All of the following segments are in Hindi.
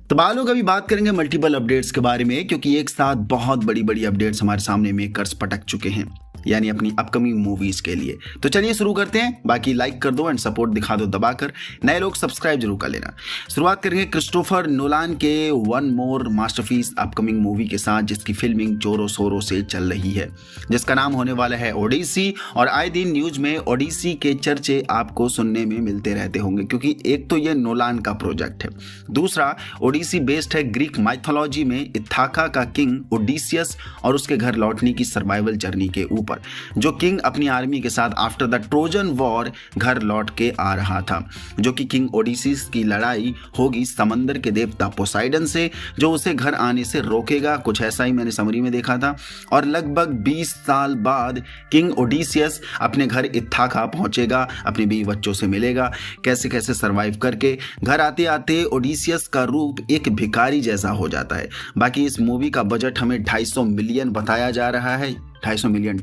तो बालों अभी बात करेंगे मल्टीपल अपडेट्स के बारे में, क्योंकि एक साथ बहुत बड़ी बड़ी अपडेट्स हमारे सामने मेकर्स पटक चुके हैं, यानी अपनी अपकमिंग मूवीज के लिए। तो चलिए शुरू करते हैं। बाकी लाइक कर दो एंड सपोर्ट दिखा दो दबाकर, नए लोग सब्सक्राइब जरूर कर लेना। शुरुआत करेंगे क्रिस्टोफर नोलान के one more masterpiece upcoming movie के साथ, जिसकी फिल्मिंग जोरों शोरों से चल रही है, जिसका नाम होने वाला है ओडिसी। और आए दिन न्यूज में ओडिसी के चर्चे आपको सुनने में मिलते रहते होंगे, क्योंकि एक तो ये नोलान का प्रोजेक्ट है, दूसरा ओडिसी बेस्ड है ग्रीक माइथोलॉजी में इथाका का किंग ओडिसियस और उसके घर लौटने की सर्वाइवल जर्नी के ऊपर, जो किंग अपनी आर्मी के साथ आफ्टर द ट्रोजन वॉर घर लौट के आ रहा था, जो कि किंग ओडिसीस की लड़ाई होगी समंदर के देवता पोसाइडन से, जो उसे घर आने से रोकेगा। कुछ ऐसा ही मैंने समरी में देखा था। और लगभग 20 साल बाद किंग ओडिसियस अपने घर इथाका पहुंचेगा, अपने बीवी बच्चों से मिलेगा, कैसे कैसे सरवाइव करके घर आते आते ओडिसियस का रूप एक भिखारी जैसा हो जाता है। बाकी इस मूवी का बजट हमें 250 मिलियन बताया जा रहा है, $250 मिलियन,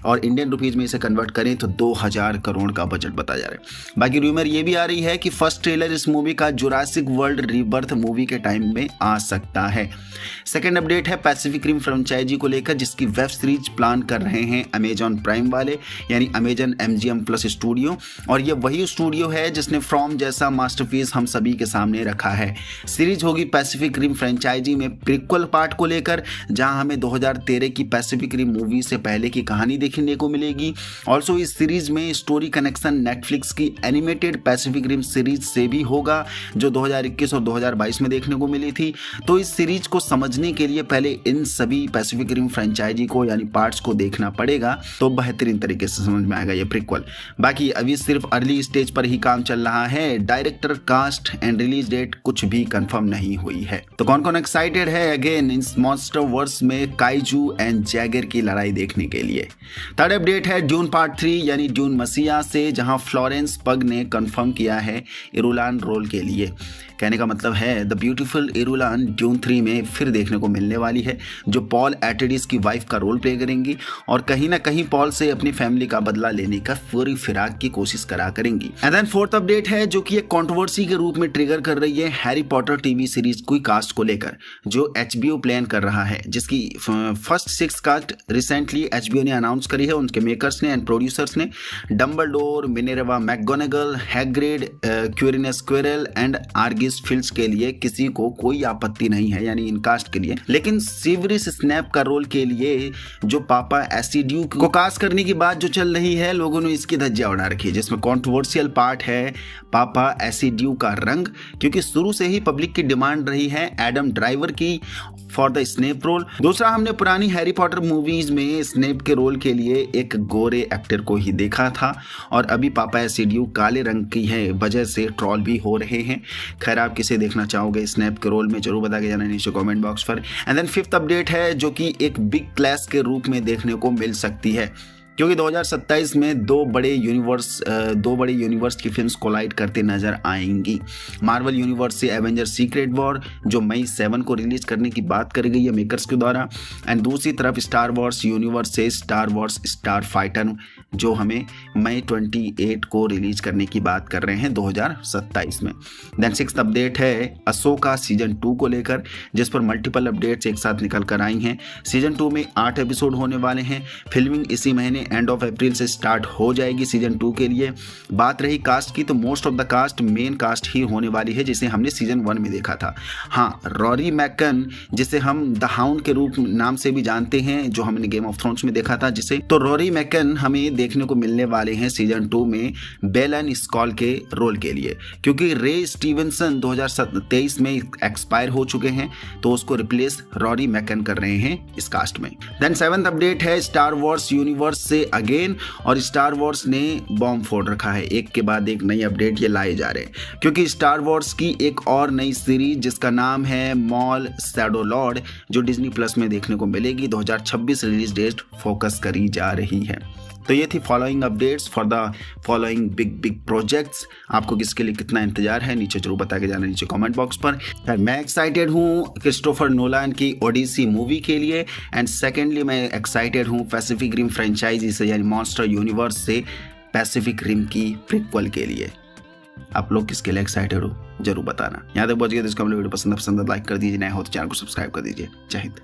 और इंडियन रुपीज में इसे कन्वर्ट करें तो 2000 करोड़ का बजट बताया जा रहा है। बाकी रूमर ये भी आ रही है कि फर्स्ट ट्रेलर इस मूवी का जुरासिक वर्ल्ड रीबर्थ मूवी के टाइम में आ सकता है। सेकेंड अपडेट है पैसिफिक रिम फ्रेंचाइजी को लेकर, जिसकी वेब सीरीज प्लान कर रहे हैं अमेजॉन प्राइम वाले, यानी अमेजन MGM प्लस स्टूडियो। और ये वही स्टूडियो है जिसने फ्रॉम जैसा मास्टरपीस हम सभी के सामने रखा है। सीरीज होगी पैसिफिक रिम फ्रेंचाइजी में प्रीक्वल पार्ट को लेकर, जहां हमें 2013 की पैसिफिक रिम मूवी से पहले की कहानी देखने को मिलेगी। ऑल्सो इस सीरीज में स्टोरी कनेक्शन नेटफ्लिक्स की एनिमेटेड पैसिफिक रिम सीरीज से भी होगा, जो 2021 और 2022 में देखने को मिली थी। तो इस सीरीज को समझने के लिए पहले इन सभी पैसिफिक रिम फ्रेंचाइजी को यानी पार्ट्स को देखना पड़ेगा, तो बेहतरीन तरीके से समझ में आएगा ये प्रीक्वल। बाकी अभी सिर्फ अर्ली स्टेज पर ही काम चल रहा है, director, cast and release date कुछ भी कंफर्म नहीं हुई है। तो कौन कौन एक्साइटेड है अगेन इस मॉन्स्टर वर्स में काइजू एंड जैगर की लड़ाई देखने के लिए? थर्ड अपडेट है ड्यून पार्ट 3 यानी ड्यून मसीहा से, जहां फ्लोरेंस पग ने कंफर्म किया है इरुलान रोल के लिए। कहने का मतलब है द ब्यूटीफुल इरुलान ड्यून 3 में फिर देखने को मिलने वाली है, जो पॉल एटेडिस की वाइफ का रोल प्ले करेंगी और कहीं ना कहीं पॉल से अपनी फैमिली का बदला लेने का पूरी फिराक की कोशिश करा करेंगी। एंड देन फोर्थ अपडेट है, जो कि एक कंट्रोवर्सी के रूप में ट्रिगर कर रही है हैरी पॉटर टीवी सीरीज की कास्ट को लेकर, जो HBO प्लान कर रहा है, जिसकी फर्स्ट 6 कास्ट रिसेंटली HBO ने अनाउंस करी है, उनके मेकर्स ने एंड प्रोड्यूसर्स ने। Dumbledore, Minerva McGonagall, Hagrid, Quirinus Quirrell and Argus Filch के लिए किसी को कोई आपत्ति नहीं है, यानी इन कास्ट के लिए। लेकिन सीवरिस स्नैप का रोल के लिए जो पापा एसिड्यू को कास्ट करने की बात जो चल रही है, लोगों ने इसकी धज्जियां उड़ा रखी है, जिसमें कंट्रोवर्शियल पार्ट है पापा एसिड्यू का रंग, क्योंकि शुरू से ही पब्लिक की डिमांड रही है एडम ड्राइवर की फॉर द स्नेप रोल। दूसरा, हमने पुरानी हैरी पॉटर मूवीज में स्नेप के रोल के लिए एक गोरे एक्टर को ही देखा था, और अभी पापा एसिड्यू काले रंग की है वजह से ट्रॉल भी हो रहे हैं। खैर, आप किसे देखना चाहोगे स्नैप के रोल में जरूर बता के जाना नीचे कमेंट बॉक्स पर। एंड देन फिफ्थ अपडेट है, जो कि एक बिग क्लैश के रूप में देखने को मिल सकती है, क्योंकि 2027 में दो बड़े यूनिवर्स की फिल्म्स कोलाइड करते नजर आएंगी। मार्वल यूनिवर्स से एवेंजर सीक्रेट वॉर, जो मई 7 को रिलीज करने की बात करी गई है मेकर्स के द्वारा, एंड दूसरी तरफ स्टार वॉर्स यूनिवर्स से स्टार वॉर्स स्टार फाइटर, जो हमें मई 28 को रिलीज करने की बात कर रहे हैं 2027 में। देन सिक्स्थ अपडेट है अशोका सीजन 2 को लेकर, जिस पर मल्टीपल अपडेट्स एक साथ निकल कर आई हैं। सीजन 2 में 8 एपिसोड होने वाले हैं। फिल्मिंग इसी महीने एंड ऑफ अप्रैल से स्टार्ट हो जाएगी सीजन 2 के लिए। बात रही कास्ट की, तो most of the cast main cast ही होने वाली है, जिसे हमने सीजन 1 में देखा था। हाँ, रॉरी मैकन, जिसे हम द हाउंड के रूप नाम से भी जानते हैं, जो हमने गेम ऑफ थ्रोन्स में देखा था जिसे, तो रॉरी मैकन हमें देखने को मिलने वाले हैं सीजन 2 में बेलन स्कॉल के रोल के लिए, क्योंकि रे स्टीवनसन 2023 में एक्सपायर हो चुके हैं, तो उसको रिप्लेस रॉरी मैकन कर रहे हैं इस कास्ट में। देन सेवंथ अपडेट है स्टार वॉर्स यूनिवर्स से अगेन, और स्टार वॉर्स ने बॉम्ब फोड़ रखा है, एक के बाद एक नई अपडेट ये लाए जा रहे हैं, क्योंकि स्टार वॉर्स की एक और नई सीरीज जिसका नाम है मॉल शैडो लॉर्ड, जो डिज्नी प्लस में देखने को मिलेगी, 2026 रिलीज डेट फोकस करी जा रही है। तो ये थी following updates for the following big projects. आपको किसके लिए कितना इंतजार है नीचे जरूर बता के जाना नीचे कमेंट बॉक्स पर। मैं एक्साइटेड हूँ क्रिस्टोफर नोलान की ओडिसी मूवी के लिए, एंड सेकेंडली मैं एक्साइटेड हूँ पैसिफिक रिम फ्रेंचाइजी से यानी मॉन्स्टर यूनिवर्स से पैसिफिक रिम की प्रीक्वल के लिए। आप लोग किसके लिए एक्साइटेड हो जरूर बताना। यहाँ तक पहुंच गए तो इसको वीडियो पसंद लाइक कर दीजिए, नया हो तो चैनल को सब्सक्राइब कर दीजिए। जय हिंद।